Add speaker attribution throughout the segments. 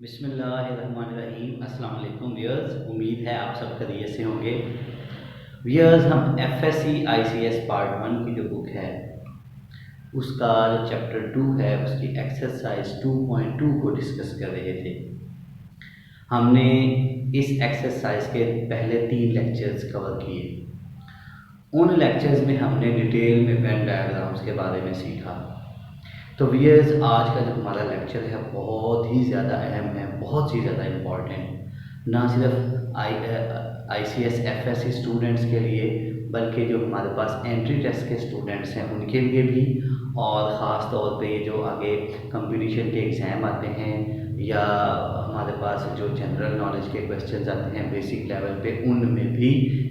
Speaker 1: बिस्मिल्लाहिर्रहमानिर्रहीम। अस्सलाम वालेकुम व्यूअर्स, उम्मीद है आप सब खैरियत से होंगे। व्यूअर्स, हम एफएससी आईसीएस पार्ट 1 की जो बुक है उसका जो चैप्टर 2 है उसकी एक्सरसाइज 2.2 को डिस्कस कर रहे थे। हमने इस एक्सरसाइज के पहले 3 लेक्चर्स कवर किए। उन लेक्चर्स में हमने डिटेल में वेन डायग्राम्स के बारे में सीखा। तो व्यूअर्स, आज का जो हमारा लेक्चर है बहुत ही ज़्यादा अहम है, बहुत ही ज़्यादा इम्पॉर्टेंट, ना सिर्फ आईसीएस एफएससी स्टूडेंट्स के लिए बल्कि जो हमारे पास एंट्री टेस्ट के स्टूडेंट्स हैं उनके लिए भी, और ख़ास तौर पे जो आगे कंपटीशन के एग्ज़ाम आते हैं या हमारे पास जो जनरल नॉलेज के क्वेश्चंस आते हैं बेसिक लेवल पे, उनमें भी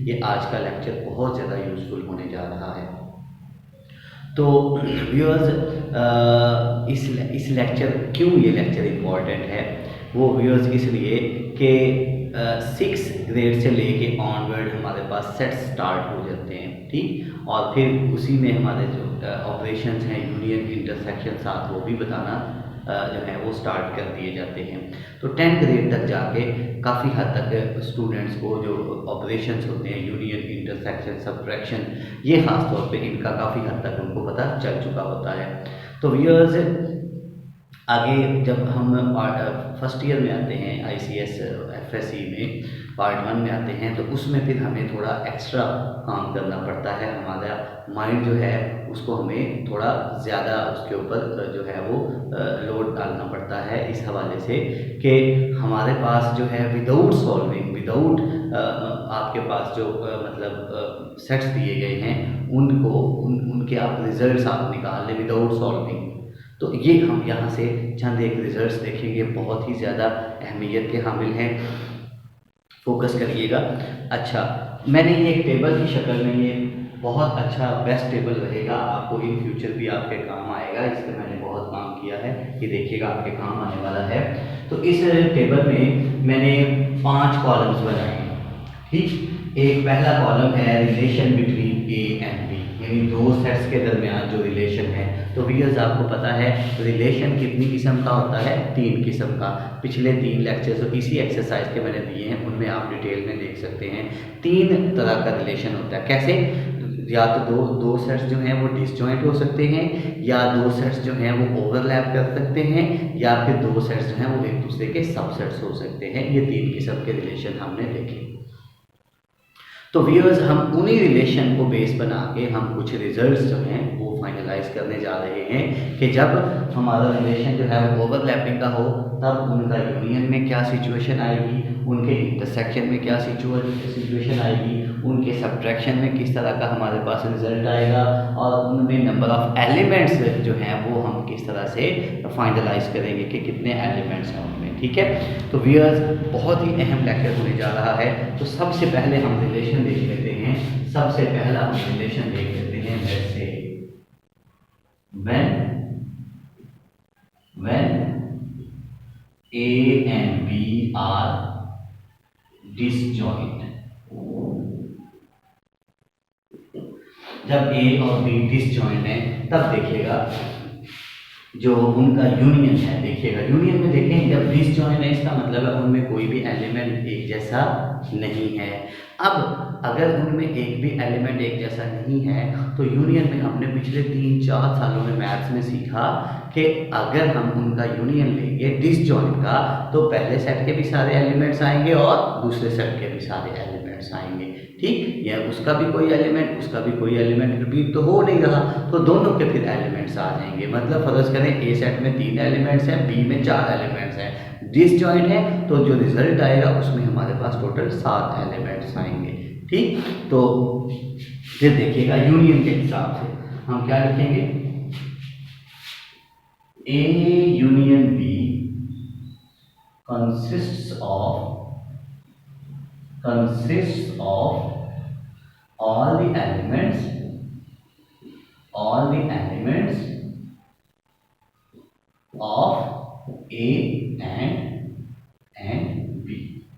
Speaker 1: ये आज का लेक्चर बहुत ज़्यादा यूज़फुल होने जा रहा है। तो व्यूअर्स, इस लेक्चर क्यों ये लेक्चर इम्पॉर्टेंट है, वो व्यूअर्स इसलिए कि 6 ग्रेड से लेके ऑनवर्ड हमारे पास सेट स्टार्ट हो जाते हैं, ठीक, और फिर उसी में हमारे जो ऑपरेशंस हैं, यूनियन, इंटरसेक्शन, साथ वो भी बताना जो है वो स्टार्ट कर दिए जाते हैं। तो 10 ग्रेड तक जाके काफ़ी हद तक स्टूडेंट्स को जो ऑपरेशंस होते हैं, यूनियन, इंटरसेक्शन, सब्ट्रैक्शन, ये ख़ास तौर पे इनका काफ़ी हद तक उनको पता चल चुका होता है। तो व्यूअर्स, आगे जब हम फर्स्ट ईयर में आते हैं आईसीएस एफएससी में, पार्ट 1 में आते हैं, तो उसमें फिर हमें थोड़ा एक्स्ट्रा काम करना पड़ता है। हमारा माइंड जो है उसको हमें थोड़ा ज़्यादा उसके ऊपर जो है वो लोड डालना पड़ता है, इस हवाले से कि हमारे पास जो है विदाउट सॉल्विंग, विदाउट आपके पास जो मतलब सेट्स दिए गए हैं उनके आप रिजल्ट्स आप निकाल लें विदाउट सॉल्विंग। तो ये हम यहाँ से चंद एक रिजल्ट्स देखेंगे, बहुत ही ज़्यादा अहमियत के हामिल हैं, फोकस करिएगा। अच्छा, मैंने ये एक टेबल की शक्ल में, ये बहुत अच्छा बेस्ट टेबल रहेगा, आपको इन फ्यूचर भी आपके काम आएगा, इस पर मैंने बहुत काम किया है, ये देखिएगा आपके काम आने वाला है। तो इस टेबल में मैंने 5 कॉलम्स बनाए हैं, ठीक। एक पहला कॉलम है relation between A and B, यानी दो सेट्स के दरमियान जो रिलेशन है। तो व्यूअर्स, आपको पता है रिलेशन कितनी किस्म का होता है, 3 किस्म का। पिछले 3 लेक्चर्स तो इसी एक्सरसाइज के मैंने दिए हैं, उनमें आप डिटेल में देख सकते हैं। 3 तरह का रिलेशन होता है। कैसे? या तो दो सेट्स जो हैं वो डिसजॉइंट हो सकते हैं, या 2 सेट्स जो हैं वो ओवरलैप कर सकते हैं, या फिर 2 सेट्स जो हैं वो एक दूसरे के सबसेट्स हो सकते हैं। ये 3 किस्म के रिलेशन हमने देखे। तो व्यूअर्स, हम उन्हीं रिलेशन को बेस बना के हम कुछ रिजल्ट्स जो हैं वो फाइनलाइज करने जा रहे हैं कि जब हमारा रिलेशन जो है वो ओवरलैपिंग का हो तब उनका यूनियन में क्या सिचुएशन आएगी, उनके इंटरसेक्शन में क्या सिचुएशन आएगी, उनके सब्ट्रैक्शन में किस तरह का हमारे पास रिजल्ट आएगा, और उनमें नंबर ऑफ एलिमेंट्स जो हैं वो हम किस तरह से फाइनलाइज करेंगे कि कितने एलिमेंट्स हैं उनमें, ठीक है। तो व्यूअर्स, बहुत ही अहम लेक्चर होने जा रहा है। तो सबसे पहले हम रिलेशन देख लेते हैं। सबसे पहला हम रिलेशन देख लेते हैं, लेट्स से when A and B are disjoint। जब A और B डिसजॉइंट है तब देखिएगा जो उनका यूनियन है, देखिएगा यूनियन में देखें जब डिसजॉइंट है इसका मतलब है उनमें कोई भी एलिमेंट एक जैसा नहीं है। अब अगर उनमें एक भी एलिमेंट एक जैसा नहीं है तो यूनियन में हमने पिछले 3-4 सालों में मैथ्स में सीखा कि अगर हम उनका यूनियन लेंगे डिसजॉइंट का तो पहले सेट के भी सारे एलिमेंट्स आएंगे और दूसरे सेट के भी सारे एलिमेंट्स आएंगे, ठीक। या उसका भी कोई एलिमेंट, उसका भी कोई एलिमेंट रिपीट तो हो नहीं रहा, तो दोनों के फिर एलिमेंट्स आ जाएंगे। मतलब फर्ज करें ए सेट में 3 एलिमेंट्स हैं, बी में 4 एलिमेंट्स हैं, डिसजॉइंट है तो जो रिजल्ट आएगा उसमें हमारे पास टोटल 7 एलिमेंट्स आएंगे, ठीक। तो फिर देखिएगा यूनियन के हिसाब से हम क्या लिखेंगे, A union B consists of all the elements of A and B,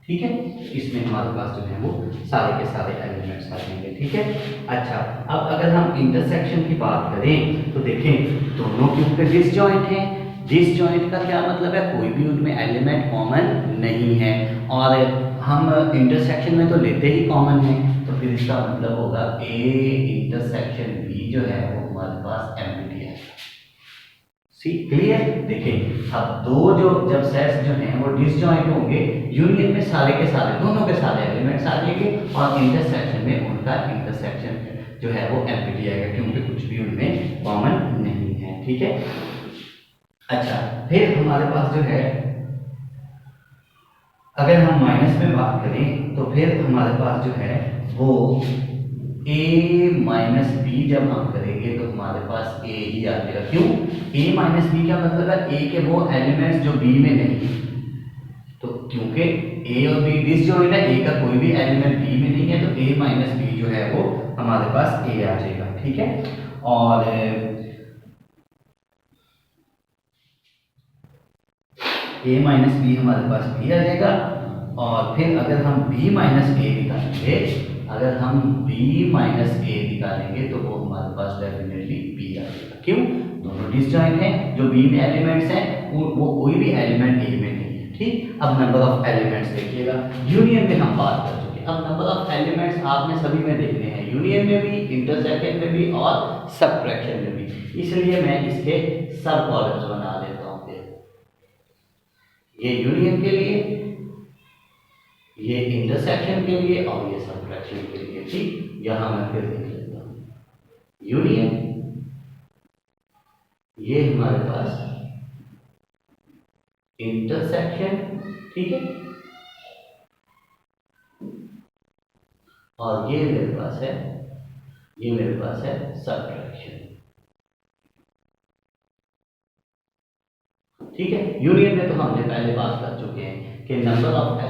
Speaker 1: ठीक है। इसमें हमारे पास जो है वो सारे के सारे एलिमेंट्स आ जाएंगे, ठीक है। अच्छा, अब अगर हम इंटरसेक्शन की बात करें तो देखें दोनों के ऊपर डिसजॉइंट हैं, डिसजॉइंट का क्या मतलब है, कोई भी उनमें एलिमेंट कॉमन नहीं है, और हम इंटरसेक्शन में तो लेते ही कॉमन है, तो फिर इसका मतलब होगा ए इंटरसेक्शन बी जो है वो हमारे पास एम्प्टी है। सी क्लियर। देखिए अब दो जो जब सेट्स जो हैं वो डिसजॉइंट होंगे, यूनियन में सारे के सारे दोनों के सारे एलिमेंट्स आ जाएंगे, और इंटरसेक्शन में उनका इंटरसेक्शन जो है वो एम्प्टी आएगा, क्योंकि कुछ भी उनमें कॉमन नहीं है। ठीक है। अच्छा, फिर हमारे पास जो है, अगर हम माइनस में बात करें तो फिर हमारे पास जो है वो a माइनस बी जब हम करेंगे तो हमारे पास a ही आ जाएगा। क्यों? a माइनस बी का मतलब है a के वो एलिमेंट्स जो b में नहीं है, तो क्योंकि a और b डिसजॉइंट है, a का कोई भी एलिमेंट b में नहीं है, तो a माइनस बी जो है वो हमारे पास a आ जाएगा। ठीक है। और a माइनस बी हमारे पास b आ जाएगा, और फिर अगर हम b माइनस a निकालेंगे, अगर हम b माइनस a निकालेंगे तो वो हमारे पास डेफिनेटली b आ जाएगा। क्यों? दोनों डिसजॉइंट हैं, जो b में एलिमेंट्स हैं वो कोई भी एलिमेंट a में नहीं है। ठीक। अब नंबर ऑफ एलिमेंट्स देखिएगा, यूनियन में हम बात कर चुके हैं, अब नंबर ऑफ एलिमेंट्स आपने सभी में देखने हैं, यूनियन में भी, इंटरसेक्शन में भी और सबट्रैक्शन में भी, इसलिए मैं इसके सब कॉलम्स बना देता हूँ। ये यूनियन के लिए, ये इंटरसेक्शन के लिए, और ये सबट्रैक्शन के लिए। ठीक। यहां मैं फिर लिख लेता हूं यूनियन, ये हमारे पास इंटरसेक्शन, ठीक है, और ये मेरे पास है, ये मेरे पास है सबट्रैक्शन। ठीक है। यूनियन में तो हमने पहले बात कर चुके हैं कि number of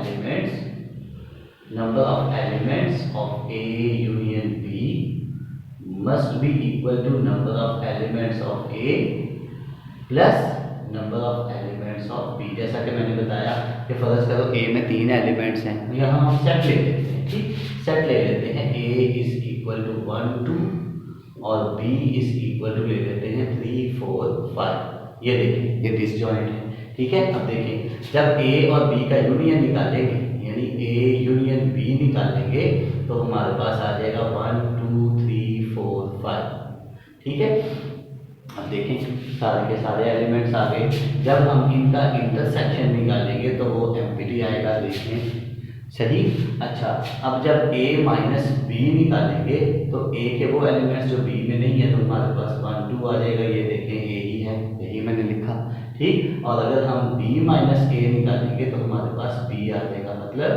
Speaker 1: elements of A union B must be equal to number of elements of A plus number of elements of B. जैसा कि मैंने बताया कि फर्ज करो ए में 3 एलिमेंट्स हैं, तो यहाँ हम सेट ले लेते हैं। ठीक। सेट ले लेते हैं, ए इज इक्वल टू 1 2 और बी इज इक्वल टू ले लेते हैं 3 4 5। ये देखिए, ये डिसजॉइंट है। ठीक है। अब देखिए, जब ए और बी का यूनियन निकालेंगे, यानी ए यूनियन बी निकालेंगे, तो हमारे पास आ जाएगा 1 2 3 4 5। ठीक है। अब देखें, सारे के सारे एलिमेंट्स आ गए, जब हम इनका इंटरसेक्शन निकालेंगे तो वो एम्प्टी आएगा। देखें सही। अच्छा, अब जब a माइनस बी निकालेंगे तो a के वो एलिमेंट्स जो b में नहीं है, तो हमारे पास 1 2 आ जाएगा। ये देखें a ही है, यही मैंने लिखा। ठीक। और अगर हम b माइनस a निकालेंगे तो हमारे पास b आ जाएगा, मतलब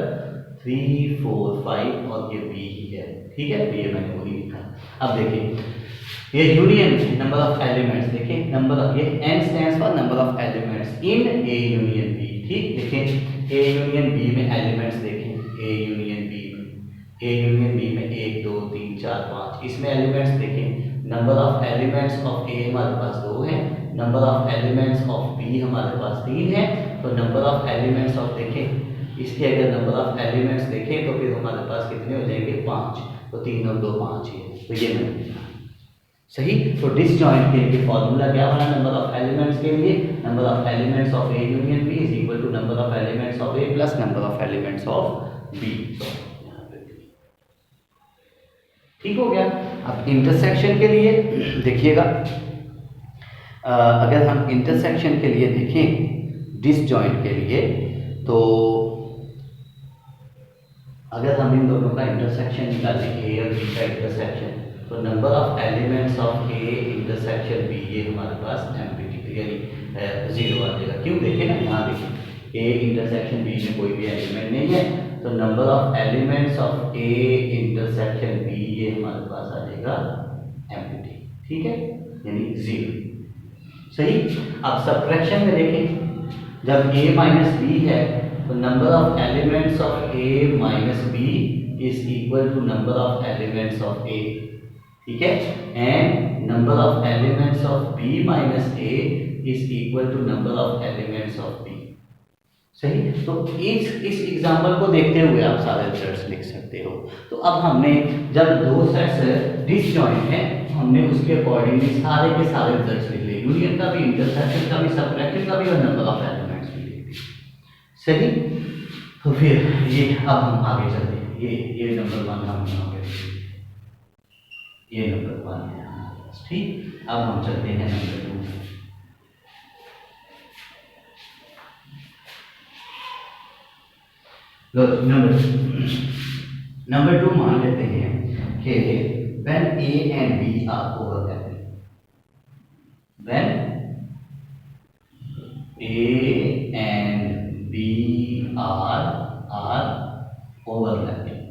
Speaker 1: 3 4 5 और ये b ही है। ठीक है। तो ये मैंने वही लिखा। अब देखिए, ये यूनियन नंबर ऑफ एलिमेंट्स, देखिए नंबर ऑफ, ये n stands for number of elements in a union b। ठीक। देखिए a यूनियन b में एलिमेंट्स, देखें a यूनियन b में 1 2 3 4 5, इसमें एलिमेंट्स देखें, number of elements of a हमारे पास 2 है, number of elements of b हमारे पास 3 है, तो नंबर ऑफ एलिमेंट्स ऑफ, देखें इसके अगर नंबर ऑफ एलिमेंट्स देखें तो फिर हमारे पास कितने हो जाएंगे 5, तो 3 और 2 5 ही है। तो ये मैंने सही। तो डिसजॉइंट के लिए फॉर्मूला क्या बना नंबर ऑफ एलिमेंट्स के लिए, number of elements of A union B is equal to number of elements of A plus number of elements of B. ठीक हो गया। अब इंटरसेक्शन के लिए देखिएगा, अगर हम इंटरसेक्शन के लिए देखें डिसजॉइंट के लिए, तो अगर हम इन दोनों का इंटरसेक्शन निकालें, ए और बी का इंटरसेक्शन, तो number of elements of A intersection B, ये हमारे पास एम्प्टी यानी 0 आ जाएगा। क्यों? देखें ना, यहाँ देखिए ए इंटरसेक्शन बी में कोई भी एलिमेंट नहीं है, तो number of elements of A intersection B ये हमारे पास आ जाएगा एम्प्टी। ठीक है, यानी 0। सही। अब सबट्रैक्शन में देखें, जब a माइनस बी है तो number of elements of a minus B is equal to number of elements of a। ठीक है। And number of elements of b minus a is equal to number of elements of b। सही। तो इस example को देखते हुए आप सारे रिजल्ट्स लिख सकते हो। तो अब हमने जब दो सेट्स डिसजॉइंट हैं, हमने उसके अकॉर्डिंगली सारे के सारे रिजल्ट्स लिख लिए, यूनियन का भी, इंटरसेक्शन का भी, सबट्रैक्शन का भी और नंबर ऑफ एलिमेंट्स भी लिख दिए। सही। तो फिर ये अब हम आगे चलते हैं। ये नंबर 1 हम यहाँ पे ये नंबर 1 है हमारे पास। ठीक। अब हम चलते हैं नंबर 2। नंबर 2 मान लेते हैं कि when A and B are overlapping, when A and B are overlapping।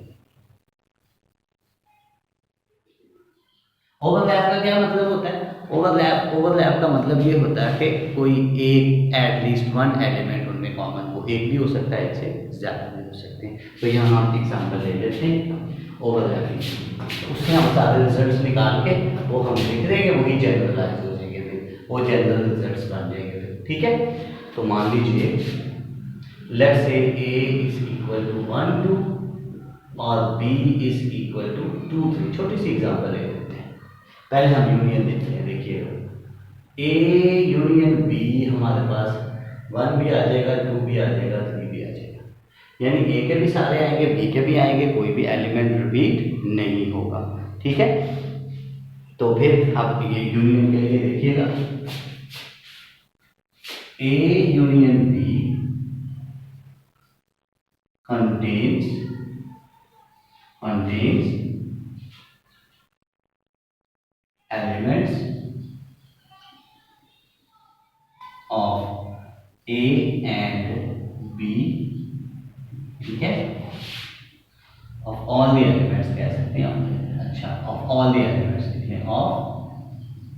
Speaker 1: Overlap का क्या मतलब होता है? ओवरलैप का मतलब ये होता है कि कोई एक एटलीस्ट वन एलिमेंट उनमें कॉमन हो, एक भी हो सकता है, एक से ज़्यादा भी हो सकते हैं। तो यहाँ हम एग्जांपल ले लेते हैं ओवरलैपिंग, उससे हम सारे रिजल्ट्स निकाल के वो हम लिख देंगे, वही जनरलाइज हो जाएंगे, फिर वो जनरल रिजल्ट्स बन जाएंगे फिर। ठीक है। तो मान लीजिए let's say A is equal to 1 2 और B इज इक्वल टू 2 3। छोटी सी एग्जांपल ले लेते हैं। पहले हम यूनियन देखते हैं। देखिएगा A यूनियन B हमारे पास 1 भी आ जाएगा, 2 भी आ जाएगा, 3 भी आ जाएगा, यानी A के भी सारे आएंगे, B के भी आएंगे, कोई भी एलिमेंट रिपीट नहीं होगा। ठीक है। तो फिर आप ये यूनियन के लिए देखिएगा A union B contains elements of A and B। ठीक है। of all the elements कह सकते हैं। अच्छा, of all the elements लिखें, of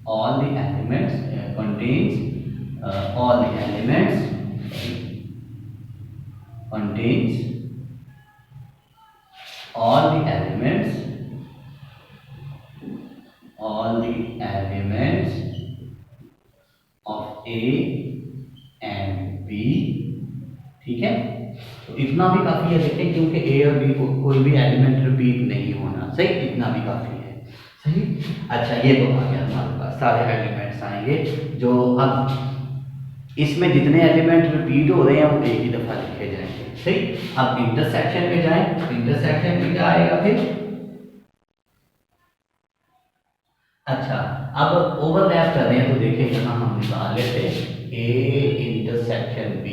Speaker 1: all the elements contains all the elements contains all the elements of A and B। ठीक है। तो इतना भी काफी है, देखें, क्योंकि A और B को कोई भी एलिमेंट रिपीट नहीं होना। सही। इतना भी काफी है। सही। अच्छा, ये तो आ गया हमारे पास, सारे एलिमेंट्स आएंगे जो अब इसमें जितने एलिमेंट रिपीट हो रहे हैं वो एक ही दफा लिखे जाएंगे। सही। अब इंटरसेक्शन में जाएं, इंटरसेक्शन में क्या आएगा फिर? अच्छा, अब ओवरलैप कर रहे हैं तो देखिए यहाँ हम निकाल लेते हैं A इंटरसेक्शन B।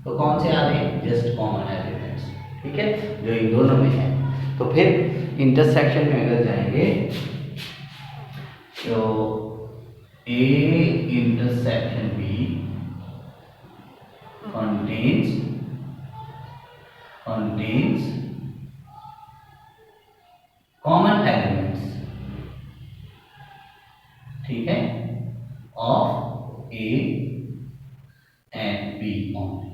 Speaker 1: तो कौन से आ रहे हैं? Just common elements. ठीक है, जो इन दोनों में है। तो फिर इंटरसेक्शन में अगर जाएंगे तो A intersection B contains common elements। ठीक है, of A and B only।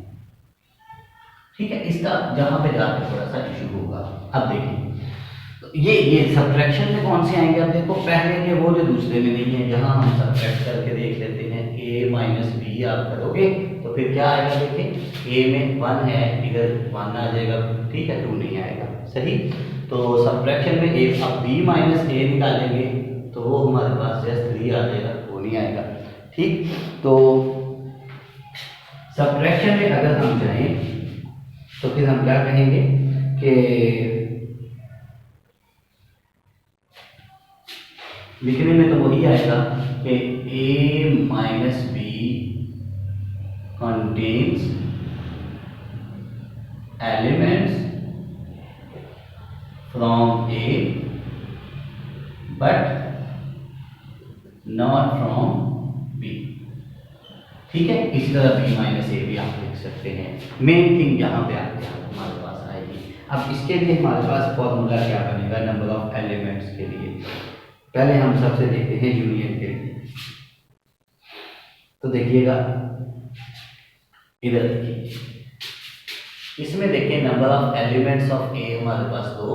Speaker 1: ठीक है। इसका जहां पे जाके थोड़ा सा इशू होगा। अब देखिए, तो ये सब्ट्रैक्शन में कौन से आएंगे? अब देखो, पहले के वो जो दूसरे में नहीं है, यहाँ हम सब्ट्रैक्ट करके देख लेते हैं। A माइनस बी आप करोगे तो फिर क्या आएगा? देखिए, A में 1 है, इधर 1 आ जाएगा। ठीक है, 2 नहीं आएगा। सही। तो सब्ट्रैक्शन में एक अब B माइनस A निकालेंगे तो वो हमारे पास जस्ट 3 आ जाएगा, वो नहीं आएगा। ठीक। तो सब्ट्रैक्शन में अगर हम जाएं तो फिर हम क्या कहेंगे कि लिखने में तो वही आएगा कि A minus B contains elements from A but not from B। ठीक है। इस तरह B माइनस ए भी आप लिख सकते हैं। मेन थिंग यहाँ पे आके हमारे पास आएगी। अब इसके लिए हमारे पास फॉर्मूला क्या बनेगा नंबर ऑफ एलिमेंट्स के लिए? पहले हम सबसे देखते हैं यूनियन के लिए। तो देखिएगा इधर देखिए, इसमें देखिए number of elements of A हमारे पास 2,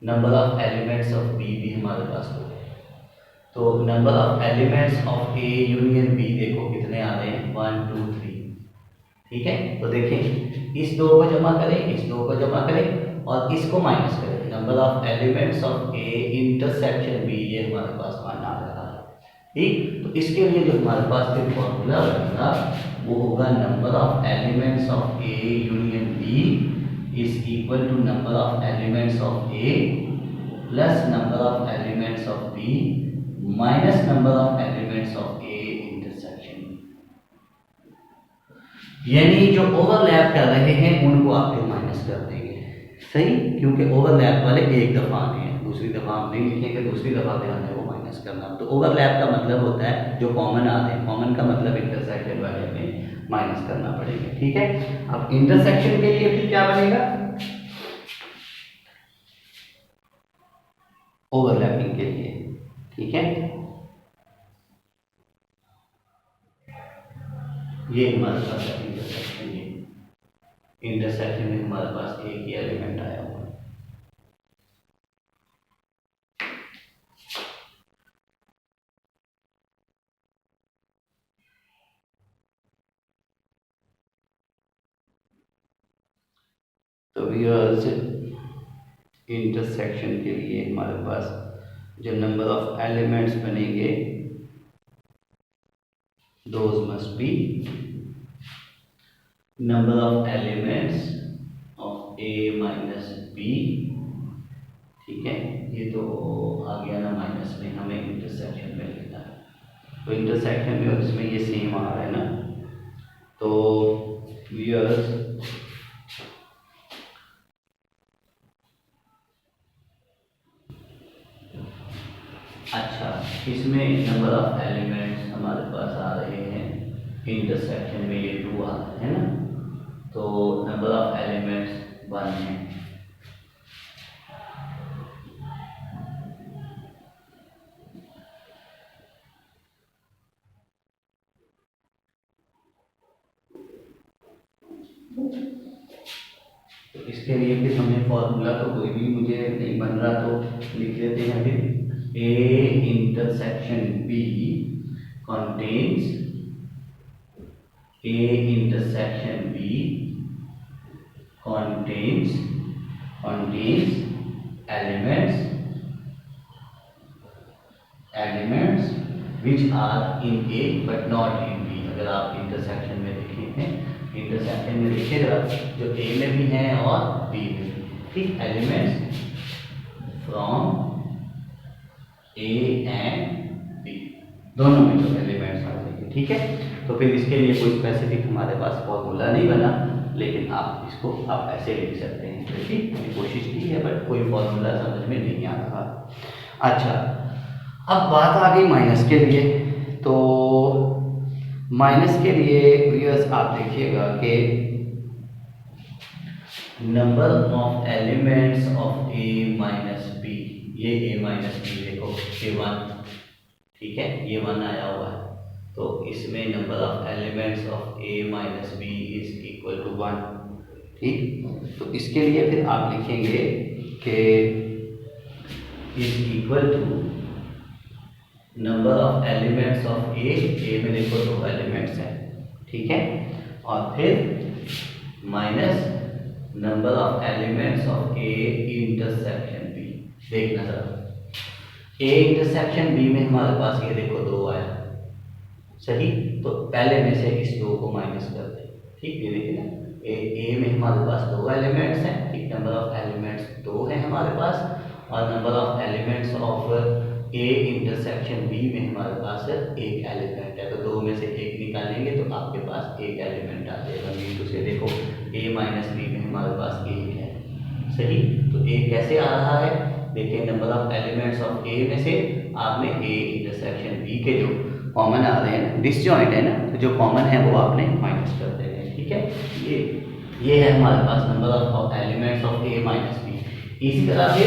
Speaker 1: number of elements of B भी हमारे पास 2 है। तो number of elements of A union B देखो कितने आ रहे हैं? 1 2 3। ठीक है, तो देखें इस दो को जमा करें, इस दो को जमा करें और इसको माइनस करें। Number of elements of A intersection B, ये हमारे पास मान आ रहा है। ठीक, तो इसके लिए जो हमारे पास फिर फॉर्मूला बनेगा वो होगा number of elements of A union B is equal to number of elements of A plus number of elements of B minus number of elements of A intersection. यानी जो ओवरलैप कर रहे हैं उनको आप फिर माइनस कर देंगे, सही, क्योंकि ओवरलैप वाले एक दफा आने हैं, दूसरी दफा आप नहीं लिखेंगे, दूसरी दफा फिर हमें वो माइनस करना। तो ओवरलैप का मतलब होता है जो कॉमन आते हैं, कॉमन का मतलब इंटरसेक्शन वाले में माइनस करना पड़ेगा। ठीक है, अब इंटरसेक्शन के लिए फिर क्या बनेगा, ओवरलैपिंग के लिए। ठीक है, ये हमारे पास इंटरसेक्शन, ये इंटरसेक्शन में हमारे पास एक ही एलिमेंट आया हुआ है। तो व्यूअर्स इंटरसेक्शन के लिए हमारे पास जो नंबर ऑफ एलिमेंट्स बनेंगे those must be number of elements of A minus B. ठीक है, ये तो आ गया ना माइनस में, हमें इंटरसेक्शन में लिखना है, तो इंटरसेक्शन में और इसमें ये सेम आ रहा है ना। तो व्यूअर्स अच्छा, इसमें नंबर ऑफ एलिमेंट्स हमारे पास आ रहे हैं इंटरसेक्शन में, ये 2 आ रहे हैं ना, तो नंबर ऑफ एलिमेंट्स 1 है। तो इसके लिए फिर हमें फॉर्मूला तो कोई भी मुझे नहीं बन रहा तो लिख लेते हैं फिर A intersection B contains A intersection B contains elements which are in A but not in B। अगर आप इंटरसेक्शन में देखें हैं, इंटरसेक्शन में देखिएगा जो A में भी हैं और B में भी, ठीक, elements from A and B, दोनों में जो एलिमेंट्स आ जाएंगे। ठीक है, तो फिर इसके लिए कोई स्पेसिफिक हमारे पास फॉर्मूला नहीं बना, लेकिन आप इसको आप ऐसे लिख सकते हैं। ठीक, मैंने कोशिश की है बट कोई फॉर्मूला समझ में नहीं आ रहा। अच्छा, अब बात आ गई माइनस के लिए। तो माइनस के लिए व्यूअर्स आप देखिएगा कि number of elements of A minus B, ये A माइनस बी देखो A1, ठीक है, ये 1 आया हुआ है, तो इसमें number of elements of A minus B is equal to 1। ठीक, तो इसके लिए फिर आप लिखेंगे कि is equal to number of elements of A में देखो 2 एलिमेंट्स हैं, ठीक है, और फिर minus number of elements of A intersection B। देखना जरा, A इंटरसेक्शन B में हमारे पास ये देखो 2 आया, सही, तो पहले में से इस 2 को माइनस कर दें। ठीक, ये देखिए ना, A में हमारे पास 2 एलिमेंट्स हैं, ठीक, नंबर ऑफ एलिमेंट्स 2 हैं हमारे पास, और number of elements of A intersection B में हमारे पास 1 एलिमेंट है, तो 2 में से 1 निकालेंगे तो आपके पास 1 एलिमेंट आ जाएगा। मीन टू से देखो A माइनस बी में हमारे पास 1 है, सही, तो 1 कैसे आ रहा है, देखिए number of elements of A में से आपने A इंटरसेक्शन B के जो कॉमन आ रहे हैं, डिसजॉइंट है ना, तो जो कॉमन है वो आपने माइनस कर देने हैं। ठीक है, ये है हमारे पास number of elements of A minus B. इसी तरह से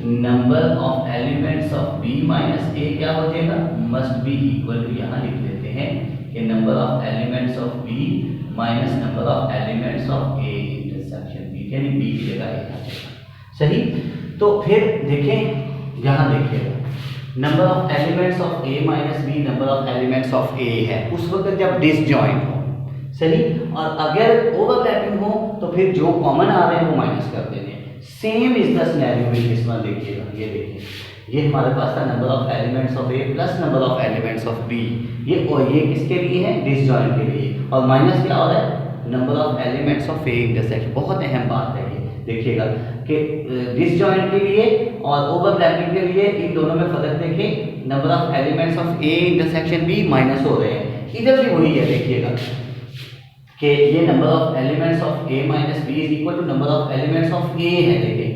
Speaker 1: number of elements of B minus A क्या हो जाएगा, मस्ट बी इक्वल टू, यहाँ लिख लेते हैं कि number of elements of B minus number of elements of A intersection B, यानी B की जगह A आ जाएगा, सही। तो फिर देखें, यहाँ देखिएगा number of elements of A minus B, number of elements of A है उस वक्त जब डिसजॉइंट हो, सही। और अगर ओवरलैपिंग हो तो फिर जो कॉमन आ रहे हैं वो माइनस कर देने हैं। Same is the scenario with this one. देखिएगा, ये देखिए, ये हमारे पास था number of elements of A plus number of elements of B. ये किसके लिए है? डिसजॉइंट के लिए। और माइनस क्या हो रहा है? Number of elements of A intersection. बहुत अहम बात है ये, देखिएगा कि डिसजॉइंट के लिए और ओवरलैपिंग के लिए इन दोनों में फर्क देखिए। Number of elements of A intersection B minus हो रहे हैं, इधर भी वही है। देखिएगा कि ये number of elements of A minus B is equal to number of elements of A है। देखिए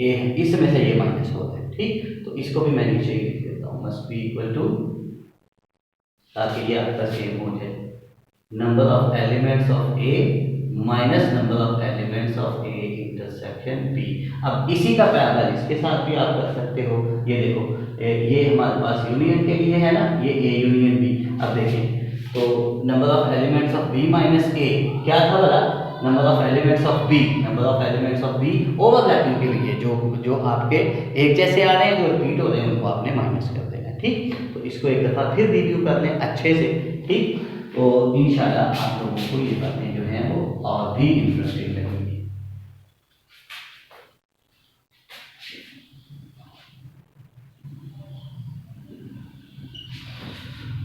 Speaker 1: ए है, इसमें से ये माइनस हो रहा है। ठीक, तो इसको भी मैं नीचे ही लिख देता हूँ, मस्ट बी इक्वल टू, ताकि ये आपका सेम हो जाए, number of elements of A minus number of elements of A intersection B. अब इसी का पैरेलल इसके साथ भी आप कर सकते हो। ये देखो, ये हमारे पास यूनियन के लिए है ना, ये ए यूनियन बी। अब देखिए, तो number of elements of B minus A क्या था वाला? Number of elements of B. Number of elements of B overlapping के लिए जो आपके एक जैसे आ रहे हैं, जो रिपीट हो रहे हैं, उनको आपने माइनस कर देना है। ठीक, तो इसको एक दफ़ा फिर रिव्यू कर लें अच्छे से। ठीक, तो इंशाल्लाह आप लोगों को ये बातें जो हैं वो और भी इंटरेस्टिंग लगेंगी।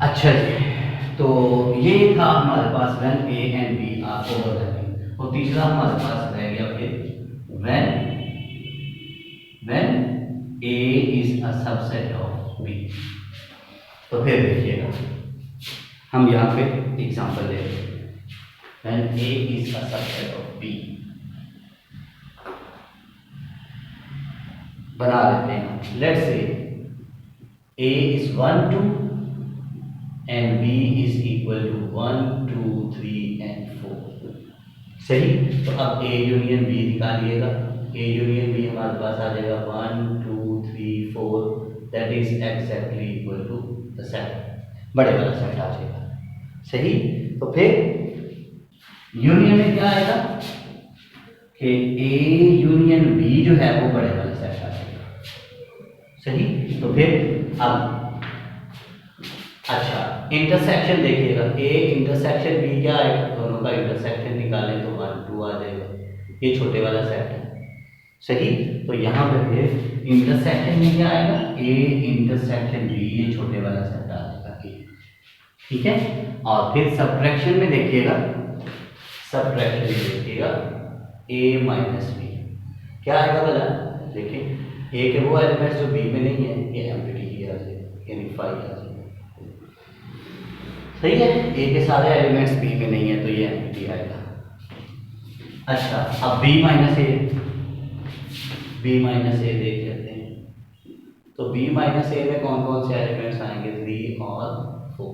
Speaker 1: अच्छा जी, तो ये था हमारे पास when A and B are overlapping. और तीसरा हमारे पास रह गया फिर when A is a subset of B. तो फिर देखिएगा, हम यहाँ पे एग्जांपल ले रहे हैं। When A is a subset of B, बना लेते हैं। Let's say A is 1 2 and b is equal to 1 2 3 and 4। सही, तो अब a यूनियन b निकालिएगा। a यूनियन b हमारे पास आ जाएगा 1 2 3 4, that is exactly equal to the set, बड़े वाला सेट आ जाएगा। सही, तो फिर यूनियन में क्या आएगा कि a यूनियन b जो है वो बड़े वाला सेट आ जाएगा। सही, तो फिर अब अच्छा, इंटरसेक्शन देखिएगा, ए इंटरसेक्शन बी क्या आएगा? दोनों का इंटरसेक्शन निकालें तो 1 2 आ जाएगा। ये छोटे वाला सेट है। सही, तो यहाँ पे फिर इंटरसेक्शन में क्या आएगा? ए इंटरसेक्शन बी, ये छोटे वाला सेट आ जाएगा। ठीक है, और फिर सब्ट्रैक्शन में देखिएगा, सब्ट्रैक्शन में देखिएगा ए माइनस बी क्या आएगा भला? देखिए, ए के वो एलिमेंट्स जो बी में नहीं है, ये एम्प्टी ही आ जाएगा, यानी 5 आ जाएगा। सही है, ए के सारे एलिमेंट्स बी में नहीं है तो ये एम्प्टी आएगा। अच्छा, अब बी माइनस ए देख लेते हैं। तो बी माइनस ए में कौन कौन से एलिमेंट्स आएंगे? 3 और 4।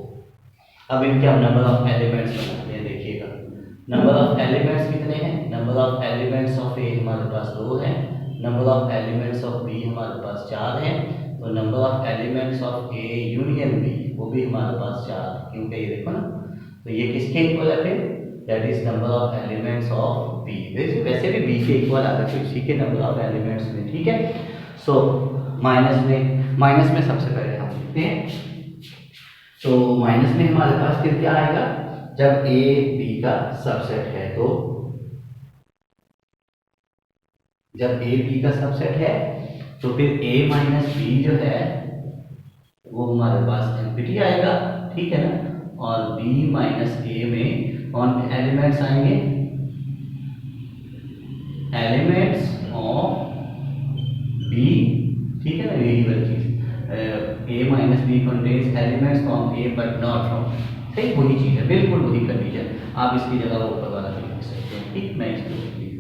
Speaker 1: अब इनके हम नंबर ऑफ एलिमेंट्स बनाते हैं। देखिएगा, नंबर ऑफ एलिमेंट्स कितने हैं? Number of elements of A हमारे पास 2 हैं, number of elements of B हमारे पास 4 हैं, तो number of elements of A union B वो भी हमारे पास 4, क्योंकि ये देखो ना, तो ये किसके इक्वल है फिर? That is number of elements of B. वैसे भी बी के इक्वल आता है, तो इसी के नंबर ऑफ एलिमेंट्स में। ठीक है, सो माइनस में सबसे पहले हम लिखते हैं। तो माइनस में हमारे पास फिर क्या आएगा? जब ए बी का सबसेट है, तो जब ए बी का सबसेट है तो फिर a माइनस बी जो है वो हमारे पास एम्प्टी आएगा। ठीक है ना, और b माइनस ए में कौन एलिमेंट्स आएंगे? Elements of b। ठीक है ना, यही वाली चीज, a minus B contains elements from a but not from. सही, वही चीज है, बिल्कुल वही कंडीशन। आप इसकी जगह ऊपर वाला भी लिख सकते हैं। ठीक, मैं इसको लिख देता,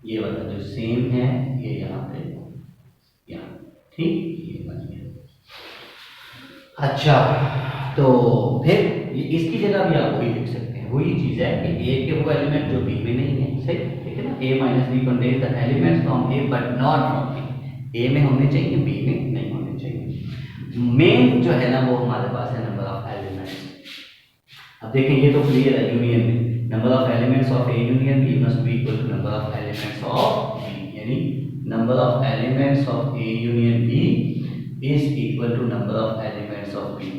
Speaker 1: ये वाला जो सेम है ये यहाँ पे, यहाँ। ठीक, ये बन गया। अच्छा, तो फिर इसकी जगह भी आप वही लिख सकते हैं। वही चीज है कि ए के वो एलिमेंट जो बी में नहीं है। सही, ठीक है ना, A minus B contains the elements from A but not from B. A में होने चाहिए, बी में नहीं होने चाहिए। मेन जो है ना वो हमारे पास है नंबर ऑफ एलिमेंट्स। अब देखें, ये तो क्लियर है, यूनियन में number of elements of A union B must be equal to number of elements of B, यानी number of elements of A union B is equal to number of elements of B.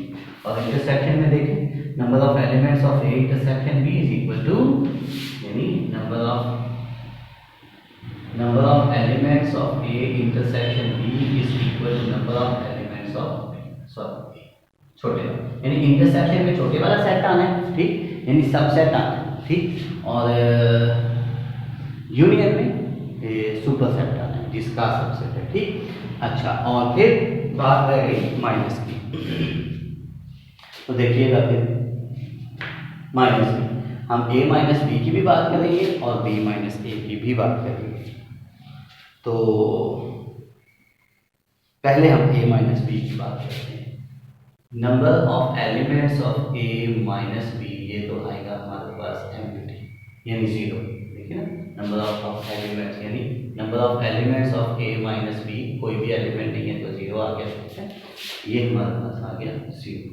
Speaker 1: और intersection में देखें, number of elements of A intersection B is equal to, यानी number of elements of A intersection B is equal to number of elements of छोटे वाला, यानी intersection में छोटे वाला सेट आना है, ठीक, यानी सबसेट आना है, ठीक, और यूनियन में सुपर सेट आना है जिसका सबसेट है, ठीक। अच्छा, और फिर बात रह गई माइनस की, तो देखिएगा फिर माइनस की, हम a माइनस बी की भी बात करेंगे और b माइनस ए की भी बात करेंगे। तो पहले हम a माइनस बी की बात करते हैं। Number of elements of a minus B, ये तो आएगा हमारे पास एम्प्टी यानी जीरो, देखिए ना, नंबर ऑफ एलिमेंट्स यानी number of elements of a minus B, कोई भी एलिमेंट नहीं है तो जीरो आ गया, ठीक है, ये हमारे पास आ गया zero.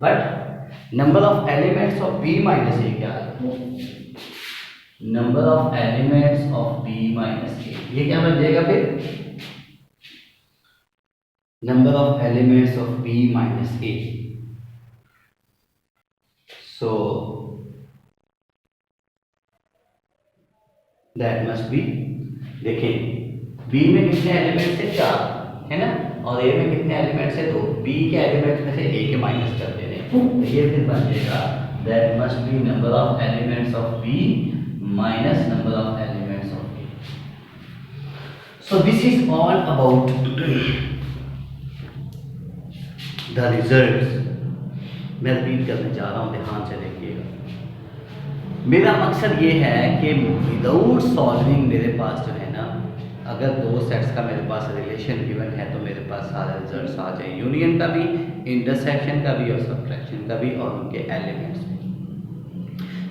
Speaker 1: But number of elements of b minus A क्या है, number of elements of b minus A, ये क्या बन जाएगा फिर, number of elements of b minus a, so that must be, देखिए b में कितने एलिमेंट्स है, 4 है ना, और a में कितने एलिमेंट्स है, 2, b के एलिमेंट्स में से a के माइनस कर दे रहे हैं, तो ये फिर बन जाएगा that must be number of elements of b minus number of elements of a। so this is all about the results. मैं रिपीट करने जा रहा हूँ, ध्यान से देखिएगा। मेरा मकसद ये है कि विदाउट सॉल्विंग मेरे पास जो है ना, अगर दो सेट्स का मेरे पास रिलेशन गिवन है तो मेरे पास सारे रिजल्ट्स आ जाए, यूनियन का भी, इंटरसेक्शन का भी और सबट्रैक्शन का भी और उनके एलिमेंट्स भी।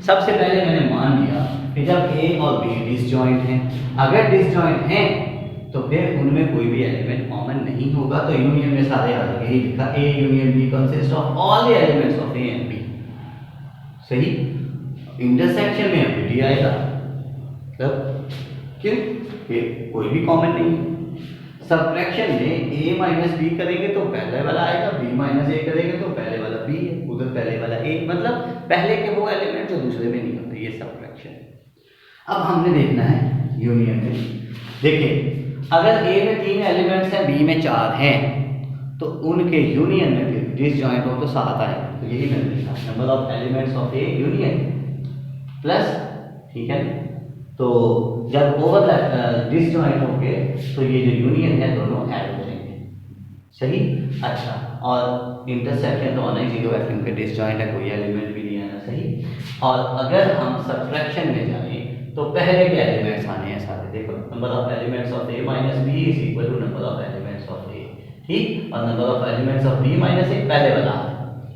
Speaker 1: सबसे पहले मैंने मान लिया कि जब ए और बी डिसजॉइंट हैं, अगर डिसजॉइंट हैं तो फिर उनमें कोई भी एलिमेंट कॉमन नहीं होगा, तो यूनियन में सारे आ जाएंगे, यही लिखा A union B consist of all the elements of A and B, सही। इंटरसेक्शन में एम्प्टी आएगा, तब क्यों, कोई भी कॉमन नहीं। सबट्रैक्शन में a माइनस बी करेंगे तो पहले वाला आएगा, b माइनस ए करेंगे तो पहले वाला b है, उधर पहले वाला a, मतलब पहले के वो एलिमेंट जो दूसरे में नहीं होते, ये सबट्रैक्शन। अब हमने देखना है यूनियन में। देखिए अगर a में 3 एलिमेंट्स हैं, b में 4 हैं, तो उनके यूनियन में फिर डिसजॉइंट हो तो 7 आएगा, तो यही मैंने लिखा, number of elements of A union plus, ठीक है, तो जब ओवरलैप डिसजॉइंट होंगे तो ये जो यूनियन है दोनों ऐड हो जाएंगे, सही। अच्छा, और इंटरसेक्शन तो आना ही जीरो है क्योंकि डिसजॉइंट है, कोई एलिमेंट भी नहीं आना, सही। और अगर हम सबट्रैक्शन में जाएं तो पहले के एलिमेंट्स आने हैं सारे, देखो number of elements of a minus B is equal to number of elements of a, ठीक, और number of elements of b minus A पहले वाला।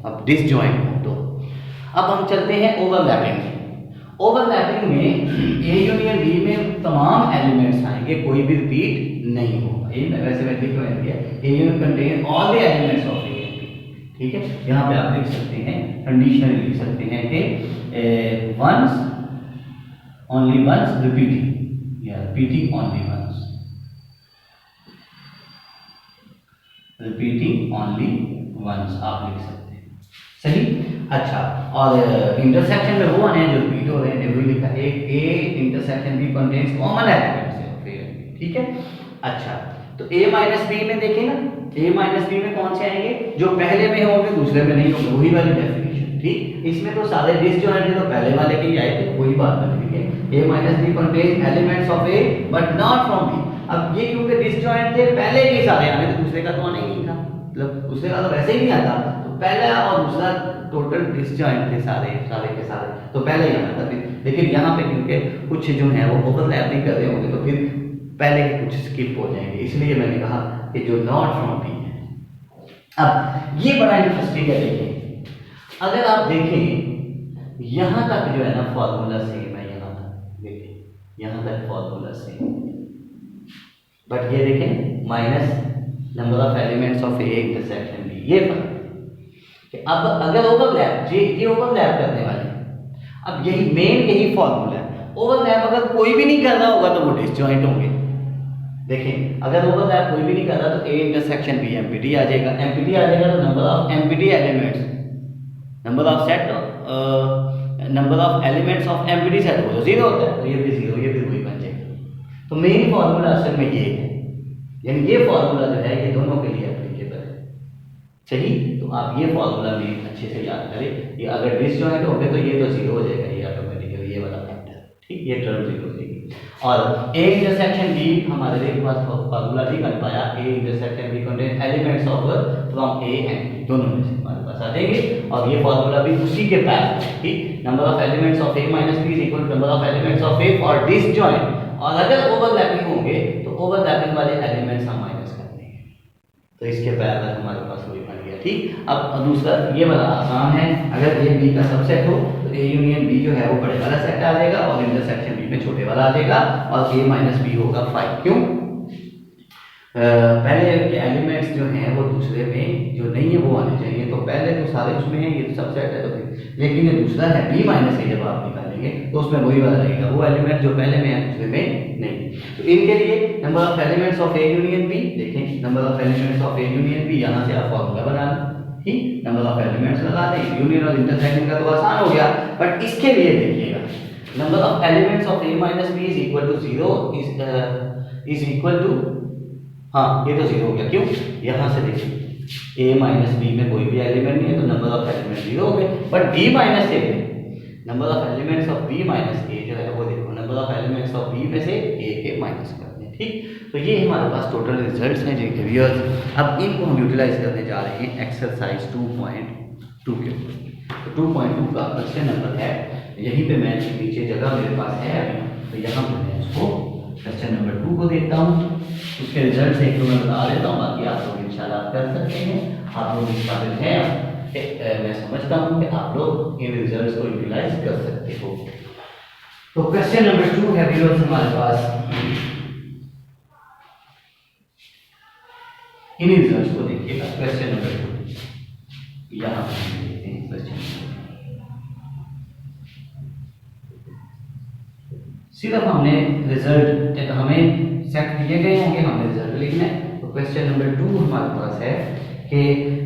Speaker 1: अब डिसजॉइंट हो तो अब हम चलते हैं ओवरलैपिंग में। ओवरलैपिंग में a यूनियन b में तमाम एलिमेंट्स आएंगे, कोई भी रिपीट नहीं होगा, ये वैसे मैं लिख रहा हूं, a union contain all the elements of a and b, ठीक है। यहाँ पे आप लिख सकते हैं, कंडीशनली लिख सकते हैं कि once only once repeating, yeah, repeating only once, repeating only once आप लिख सकते हैं, सही। अच्छा, और इंटरसेक्शन में वो आने हैं जो रिपीट हो रहे हैं, वही लिखा, एक ए इंटरसेक्शन भी कंटेन्स कॉमन एलिमेंट्स है, ठीक है। अच्छा, तो a माइनस बी में देखें ना, a माइनस बी में कौन से आएंगे, जो पहले में होंगे दूसरे में नहीं होंगे, वही वाली डेफिनेशन, ठीक। इसमें तो सारे डिसजॉइंट तो पहले वाले के ही आए थे, कोई बात नहीं, ठीक है। a minus b contains elements of a but not from b। अब ये क्योंकि डिसजॉइंट थे, पहले के सारे आने थे, दूसरे का तो आने ही नहीं था, मतलब दूसरे का तो वैसे ही नहीं आता, तो पहला और दूसरा टोटल डिसजॉइंट थे सारे के सारे, तो पहले ही आना था फिर। लेकिन यहाँ पे क्योंकि कुछ जो है वो ओवरलैप नहीं कर रहे होंगे तो फिर पहले के कुछ स्किप हो जाएंगे, इसलिए मैंने कहा कि जो नॉट फ्रॉम बी है। अब ये बड़ा इंटरेस्टिंग है, देखिए अगर आप देखें यहाँ तक जो है ना फॉर्मूला सेम है, यहाँ तक फॉर्मूला सेम, बट ये देखें minus number of elements of A intersection B, ये फर्क कि अब अगर ओवरलैप, ये ओवरलैप करने वाले, अब यही मेन यही फॉर्मूला है, ओवरलैप अगर कोई भी नहीं कर रहा होगा तो वो डिसजॉइंट होंगे। देखें अगर ओवरलैप कोई भी नहीं कर रहा तो ए इंटरसेक्शन बी एम्प्टी आ जाएगा, एम्प्टी आ जाएगा तो number of empty elements number of set number of elements of empty set हो तो जीरो होता है, तो ये भी जीरो, ये भी वही बन जाएगा। तो मेन फॉर्मूला असल में ये है, यानी ये फॉर्मूला जो है ये दोनों के लिए एप्लीकेबल है। सही, तो आप ये फॉर्मूला भी अच्छे से याद करें। ये अगर डिसजॉइंट हो गए तो ये तो जीरो हो जाएगा, ये ऑटोमेटिकली ये वाला फैक्टर, ठीक, ये टर्म जीरो हो जाएगी। और ए इंटरसेक्शन बी हमारे लिए पास फॉर्मूला नहीं बन पाया, A intersection B contain elements of from A and B, दोनों में से हमारे पास आ जाएंगे। और ये फॉर्मूला भी उसी के पैरेलल है, ठीक। Number of elements of A minus B is equal to number of elements of A for disjoint, और अगर ओवरलैपिंग होंगे तो ओवरलैपिंग वाले एलिमेंट्स हम माइनस कर देंगे। तो इसके पैरेलल हमारे पास वही बन गया, ठीक। अब दूसरा ये वाला आसान है, अगर ए बी का सबसेट हो तो ए यूनियन बी जो है वो बड़े वाला सेट आ जाएगा और इंटरसेक्शन बी में छोटे वाला आ जाएगा, और ए माइनस बी होगा 5। क्यों? पहले के एलिमेंट्स जो हैं वो दूसरे में जो नहीं है वो आने चाहिए, तो पहले तो सारे उसमें हैं, ये तो सबसेट है, तो फिर लेकिन ये दूसरा है बी माइनस ए, जब आप निकालेंगे तो उसमें वही वाला रहेगा, वो एलिमेंट जो पहले में है दूसरे में नहीं। तो इनके लिए number of elements of A union B, देखें number of elements of A union B, यहाँ से आप फॉर्मूला बना लें, ठीक, नंबर ऑफ एलिमेंट्स लगा दें, यूनियन और इंटरसेक्शन का तो आसान हो गया, बट इसके लिए देखिएगा number of elements of A minus B is equal to zero, is equal to, हाँ ये तो जीरो हो गया। क्यों? यहाँ से देखिए ए माइनस बी में कोई भी एलिमेंट नहीं है तो नंबर ऑफ एलिमेंट जीरो हो गए, बट बी माइनस ए में number of elements of B minus A जो है वो देखो, number of elements of B में से ए के माइनस करते हैं, ठीक। तो ये हमारे पास टोटल रिजल्ट्स हैं जो व्यूअर्स, अब इनको हम यूटिलाइज करने जा रहे हैं एक्सरसाइज 2.2 के ऊपर। तो 2.2 का क्वेश्चन नंबर है, यहीं पे मैं नीचे जगह मेरे पास है अभी, तो यहाँ पे मैं इसको क्वेश्चन नंबर 2 को देखता हूँ, उसके रिजल्ट एक तो मैं बता देता हूँ, बाकी आप लोग इंशाल्लाह कर सकते हैं, आप लोग इस काबिल हैं, मैं समझता हूँ कि आप लोग इन रिजल्ट्स को यूटिलाइज कर सकते हो। तो क्वेश्चन नंबर 2 है व्यूअर्स हमारे पास, इन रिजल्ट्स को देखिएगा। क्वेश्चन नंबर 2 यहाँ पर देखते हैं क्वेश्चन, सिर्फ हमने रिजल्ट हमें सेट दिए गए होंगे, हमें रिजल्ट लिखना है। तो क्वेश्चन नंबर 2 हमारे पास है कि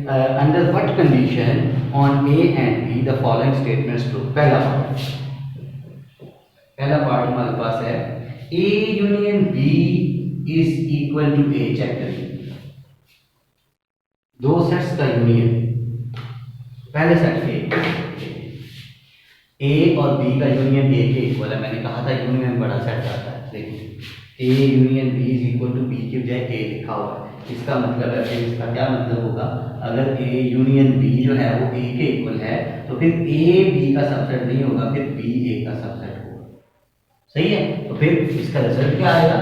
Speaker 1: under what condition on A and B the following statements true. पहला पार्ट हमारे पास है A union B is equal to A. Check करिए, दो सेट्स का यूनियन, पहले सेट ए और बी का यूनियन ए के इक्वल है। मैंने कहा था यूनियन बड़ा सेट आता है, देखिए A union B is equal to B की बजाय ए लिखा हुआ है, इसका मतलब है, इसका क्या मतलब होगा, अगर ए यूनियन बी जो है वो ए के इक्वल है तो फिर ए बी का सबसेट नहीं होगा, फिर बी ए का सबसेट होगा। सही है, तो फिर इसका रिजल्ट क्या आएगा,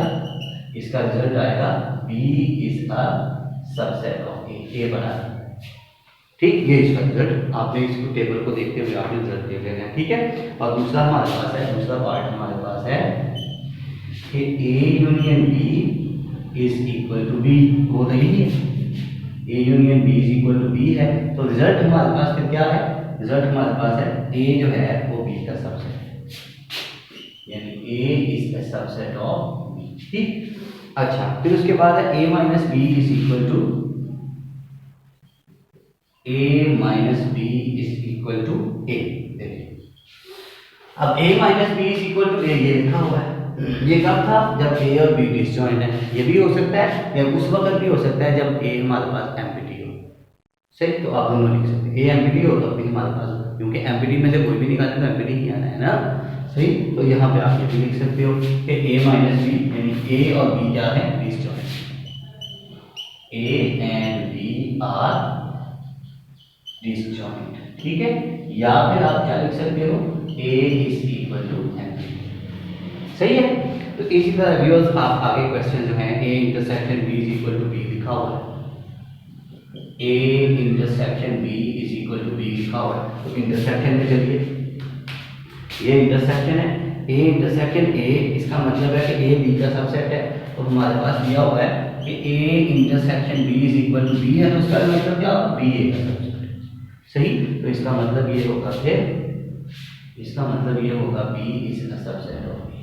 Speaker 1: इसका रिजल्ट आएगा B is a subset of A बना, ठीक। ये इसका रिजल्ट आपने इस टेबल को देखते हुए आपने रिजल्ट देख लेना है, ठीक है। और दूसरा हमारे पास है, दूसरा पार्ट हमारे पास है कि A union B is equal to B, वो नहीं है, A union B is equal to B है, तो रिजल्ट हमारे पास फिर क्या है, रिजल्ट हमारे पास है ए जो है वो बी का सबसेट है, यानी A is the subset of B, ठीक। अच्छा, फिर उसके बाद है A minus B is equal to A minus B is equal to A. देखिए अब A minus B is equal to A ये लिखा हुआ है, ये कब था, जब ए और बी डिसजॉइंट है। ये भी हो सकता है या उस वक्त भी हो सकता है जब ए हमारे पास एम्प्टी हो, सही। तो आप दोनों लिख सकते हैं, ए एम्प्टी हो तो भी हमारे पास, क्योंकि एम्प्टी में से कोई भी निकाले तो एम्प्टी ही आना है ना, सही। तो यहाँ पे आप ये भी लिख सकते हो कि ए माइनस बी, यानी ए और बी क्या है, disjoint, A and B are disjoint, ठीक है। या फिर आप क्या लिख सकते हो, A is equal to empty, सही है। तो इसी तरह व्यूअर्स आप आगे क्वेश्चन जो है A intersection B is equal to B लिखा हुआ है, A intersection B is equal to B लिखा हुआ है, तो इंटरसेक्शन में चलिए, ये इंटरसेक्शन है, ए इंटरसेक्शन ए, इसका मतलब है कि ए बी का सबसेट है, तो हमारे पास दिया हुआ है कि A intersection B is equal to B है, तो उसका मतलब क्या, बी ए का सबसेट, सही। तो इसका मतलब ये होगा, फिर इसका मतलब ये होगा B is the subset of B.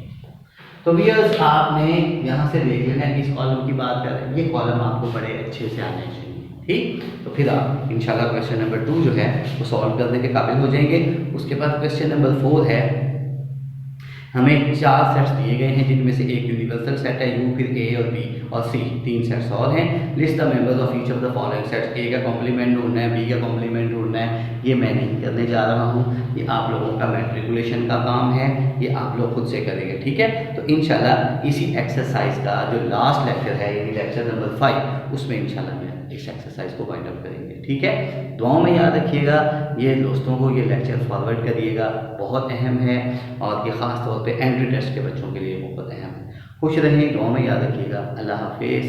Speaker 1: तो व्यूअर्स आपने यहाँ से देख लेना है कि इस कॉलम की बात कर रहे हैं, ये कॉलम आपको बड़े अच्छे से आने चाहिए, ठीक। तो फिर आप इंशाल्लाह क्वेश्चन नंबर 2 जो है वो सॉल्व करने के काबिल हो जाएंगे। उसके बाद क्वेश्चन नंबर 4 है, हमें 4 सेट्स दिए गए हैं जिनमें से एक यूनिवर्सल सेट है यू, फिर ए और बी और सी, 3 सेट्स और हैं। List the members of each of the following sets, A का कॉम्प्लीमेंट ढूंढना है, बी का कॉम्प्लीमेंट ढूंढना है। ये मैं नहीं करने जा रहा हूँ, ये आप लोगों का मैट्रिकुलेशन का काम है, ये आप लोग खुद से करेंगे, ठीक है। तो इंशाल्लाह इसी एक्सरसाइज का जो लास्ट लेक्चर है यानी लेक्चर नंबर 5, उसमें इंशाल्लाह मैं इस एक्सरसाइज को वाइंड अप करेंगे, ठीक है। दुआओं में याद रखिएगा, ये दोस्तों को ये लेक्चर फॉरवर्ड करिएगा, बहुत अहम है और ये ख़ास तौर पे एंट्री टेस्ट के बच्चों के लिए बहुत अहम है। खुश रहें, दुआओं में याद रखिएगा। अल्लाह हाफिज़।